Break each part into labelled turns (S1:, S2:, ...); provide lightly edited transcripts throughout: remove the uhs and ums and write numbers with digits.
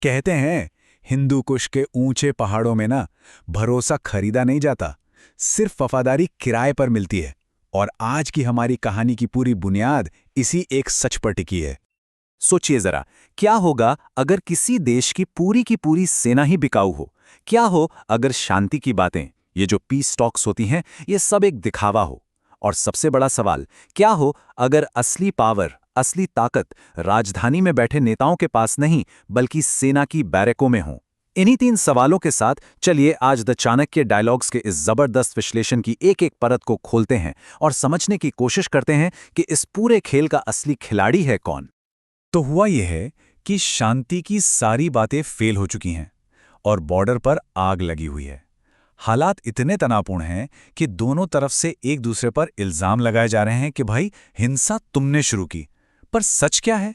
S1: कहते हैं हिंदू कुश के ऊंचे पहाड़ों में ना भरोसा खरीदा नहीं जाता, सिर्फ वफादारी किराए पर मिलती है। और आज की हमारी कहानी की पूरी बुनियाद इसी एक सच पर टिकी है।
S2: सोचिए जरा, क्या होगा अगर किसी देश की पूरी सेना ही बिकाऊ हो? क्या हो अगर शांति की बातें, ये जो पीस टॉक्स होती हैं, ये सब एक दिखावा हो? और सबसे बड़ा सवाल, क्या हो अगर असली पावर, असली ताकत राजधानी में बैठे नेताओं के पास नहीं, बल्कि सेना की बैरकों में हो? इन्हीं तीन सवालों के साथ चलिए आज द चाणक्य डायलॉग्स के इस जबरदस्त विश्लेषण की एक एक परत को खोलते हैं और समझने की कोशिश करते हैं कि इस पूरे खेल का असली खिलाड़ी है कौन।
S1: तो हुआ यह है कि शांति की सारी बातें फेल हो चुकी हैं और बॉर्डर पर आग लगी हुई है। हालात इतने तनावपूर्ण हैं कि दोनों तरफ से एक दूसरे पर इल्जाम लगाए जा रहे हैं कि भाई हिंसा तुमने शुरू की। पर सच क्या है?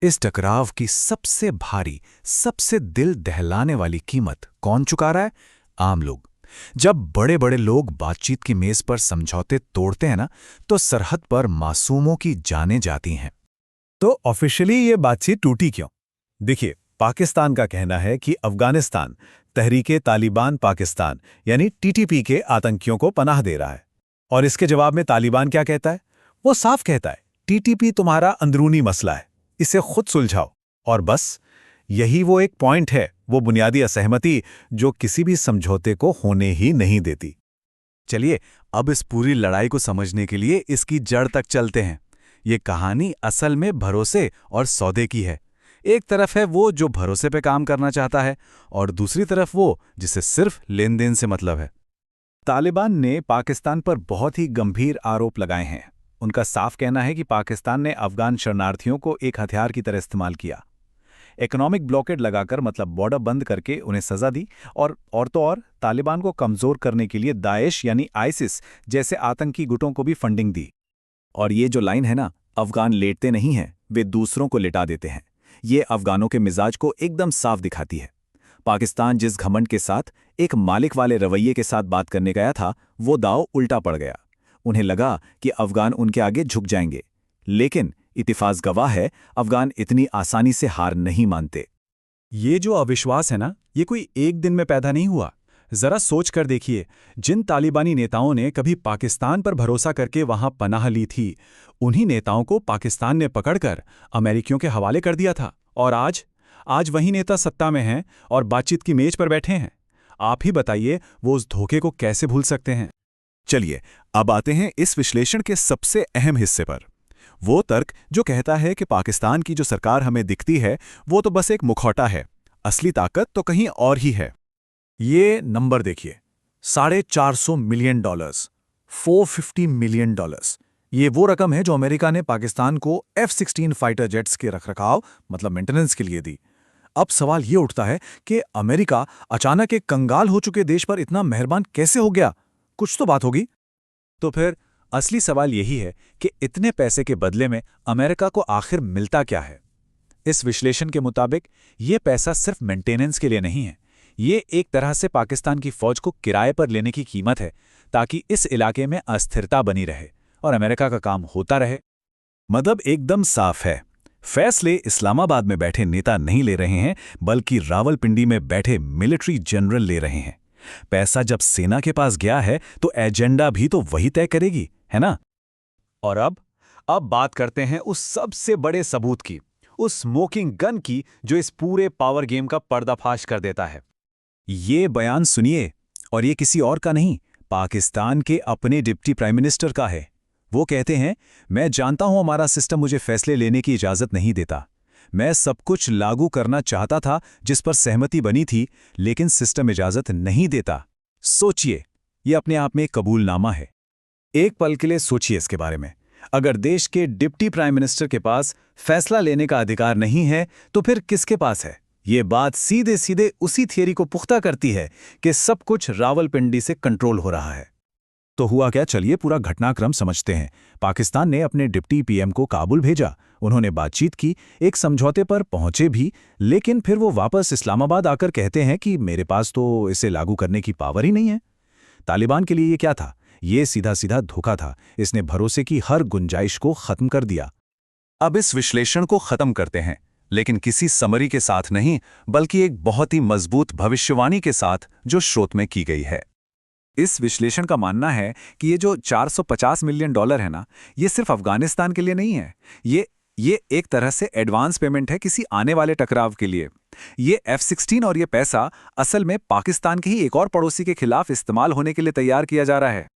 S1: इस टकराव की सबसे भारी, सबसे दिल दहलाने वाली कीमत कौन चुका रहा है? आम लोग। जब बड़े बड़े लोग बातचीत की मेज पर समझौते तोड़ते हैं ना, तो सरहद पर मासूमों की जानें जाती हैं। तो ऑफिशियली ये बातचीत टूटी क्यों? देखिए, पाकिस्तान का कहना है कि अफगानिस्तान तहरीके तालिबान पाकिस्तान यानी टीटीपी के आतंकियों को पनाह दे रहा है। और इसके जवाब में तालिबान क्या कहता है? वो साफ कहता है, टीटीपी तुम्हारा अंदरूनी मसला है, इसे खुद सुलझाओ। और बस यही वो एक पॉइंट है, वो बुनियादी असहमति जो किसी भी समझौते को होने ही नहीं देती। चलिए अब इस पूरी लड़ाई को समझने के लिए इसकी जड़ तक चलते हैं। ये कहानी असल में भरोसे और सौदे की है। एक तरफ है वो जो भरोसे पे काम करना चाहता है और दूसरी तरफ वो जिसे सिर्फ लेन देन से मतलब है। तालिबान ने पाकिस्तान पर बहुत ही गंभीर आरोप लगाए हैं। उनका साफ कहना है कि पाकिस्तान ने अफगान शरणार्थियों को एक हथियार की तरह इस्तेमाल किया। इकोनॉमिक ब्लॉकेड लगाकर, मतलब बॉर्डर बंद करके उन्हें सजा दी। और तो और तालिबान को कमजोर करने के लिए दाइश यानी आईसिस जैसे आतंकी गुटों को भी फंडिंग दी। और ये जो लाइन है ना, अफगान लेटते नहीं हैं, वे दूसरों को लिटा देते हैं, ये अफगानों के मिजाज को एकदम साफ दिखाती है। पाकिस्तान जिस घमंड के साथ एक मालिक वाले रवैये के साथ बात करने गया था, वो दांव उल्टा पड़ गया। उन्हें लगा कि अफगान उनके आगे झुक जाएंगे, लेकिन इतिफाक गवाह है, अफगान इतनी आसानी से हार नहीं मानते। ये जो अविश्वास है ना, ये कोई एक दिन में पैदा नहीं हुआ। जरा सोच कर देखिए, जिन तालिबानी नेताओं ने कभी पाकिस्तान पर भरोसा करके वहां पनाह ली थी, उन्हीं नेताओं को पाकिस्तान ने पकड़कर अमेरिकियों के हवाले कर दिया था। और आज वही नेता सत्ता में हैं और बातचीत की मेज पर बैठे हैं। आप ही बताइए, वो उस धोखे को कैसे भूल सकते हैं? चलिए अब आते हैं इस विश्लेषण के सबसे अहम हिस्से पर। वो तर्क जो कहता है कि पाकिस्तान की जो सरकार हमें दिखती है, वो तो बस एक मुखौटा है, असली ताकत तो कहीं और ही है। ये नंबर देखिए, $450 मिलियन, $450 मिलियन। ये वो रकम है जो अमेरिका ने पाकिस्तान को F-16 फाइटर जेट्स के रखरखाव, मतलब मेंटेनेंस के लिए दी। अब सवाल ये उठता है कि अमेरिका अचानक एक कंगाल हो चुके देश पर इतना मेहरबान कैसे हो गया? कुछ तो बात होगी। तो फिर असली सवाल यही है कि इतने पैसे के बदले में अमेरिका को आखिर मिलता क्या है? इस विश्लेषण के मुताबिक ये पैसा सिर्फ मेंटेनेंस के लिए नहीं है, ये एक तरह से पाकिस्तान की फौज को किराए पर लेने की कीमत है, ताकि इस इलाके में अस्थिरता बनी रहे और अमेरिका का काम होता रहे। मतलब एकदम साफ है, फैसले इस्लामाबाद में बैठे नेता नहीं ले रहे हैं, बल्कि रावलपिंडी में बैठे मिलिट्री जनरल ले रहे हैं। पैसा जब सेना के पास गया है तो एजेंडा भी तो वही तय करेगी, है ना? और अब बात करते हैं उस सबसे बड़े सबूत की, उस स्मोकिंग गन की जो इस पूरे पावर गेम का पर्दाफाश कर देता है। ये बयान सुनिए, और ये किसी और का नहीं, पाकिस्तान के अपने डिप्टी प्राइम मिनिस्टर का है। वो कहते हैं, मैं जानता हूं हमारा सिस्टम मुझे फैसले लेने की इजाजत नहीं देता। मैं सब कुछ लागू करना चाहता था जिस पर सहमति बनी थी, लेकिन सिस्टम इजाजत नहीं देता। सोचिए, ये अपने आप में एक कबूलनामा है। एक पल के लिए सोचिए इसके बारे में। अगर देश के डिप्टी प्राइम मिनिस्टर के पास फैसला लेने का अधिकार नहीं है, तो फिर किसके पास है? ये बात सीधे सीधे उसी थियरी को पुख्ता करती है कि सब कुछ रावलपिंडी से कंट्रोल हो रहा है। तो हुआ क्या? चलिए पूरा घटनाक्रम समझते हैं। पाकिस्तान ने अपने डिप्टी पीएम को काबुल भेजा, उन्होंने बातचीत की, एक समझौते पर पहुंचे भी, लेकिन फिर वो वापस इस्लामाबाद आकर कहते हैं कि मेरे पास तो इसे लागू करने की पावर ही नहीं है। तालिबान के लिए ये क्या था? ये सीधा सीधा धोखा था। इसने भरोसे की हर गुंजाइश को खत्म कर दिया। अब इस विश्लेषण को खत्म करते हैं,
S2: लेकिन किसी समरी के साथ नहीं, बल्कि एक बहुत ही मजबूत भविष्यवाणी के साथ जो स्रोत में की गई है।
S1: इस विश्लेषण का मानना है कि ये जो $450 मिलियन है ना, ये सिर्फ अफगानिस्तान के लिए नहीं है। ये एक तरह से एडवांस पेमेंट है किसी आने वाले टकराव के लिए। ये F-16 और ये पैसा असल में पाकिस्तान के ही एक और पड़ोसी के खिलाफ इस्तेमाल होने के लिए तैयार किया जा रहा है।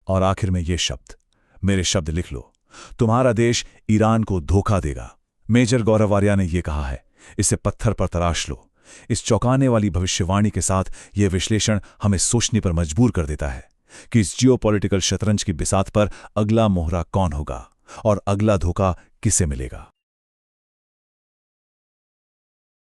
S3: और आखिर में ये शब्द, मेरे शब्द लिख लो, तुम्हारा देश ईरान को धोखा देगा। मेजर गौरव आर्या ने यह कहा है, इसे पत्थर पर तराश लो। इस चौंकाने वाली भविष्यवाणी के साथ यह विश्लेषण हमें सोचने पर मजबूर कर देता है कि इस जियोपॉलिटिकल शतरंज की बिसात पर अगला मोहरा कौन होगा और अगला धोखा किसे मिलेगा।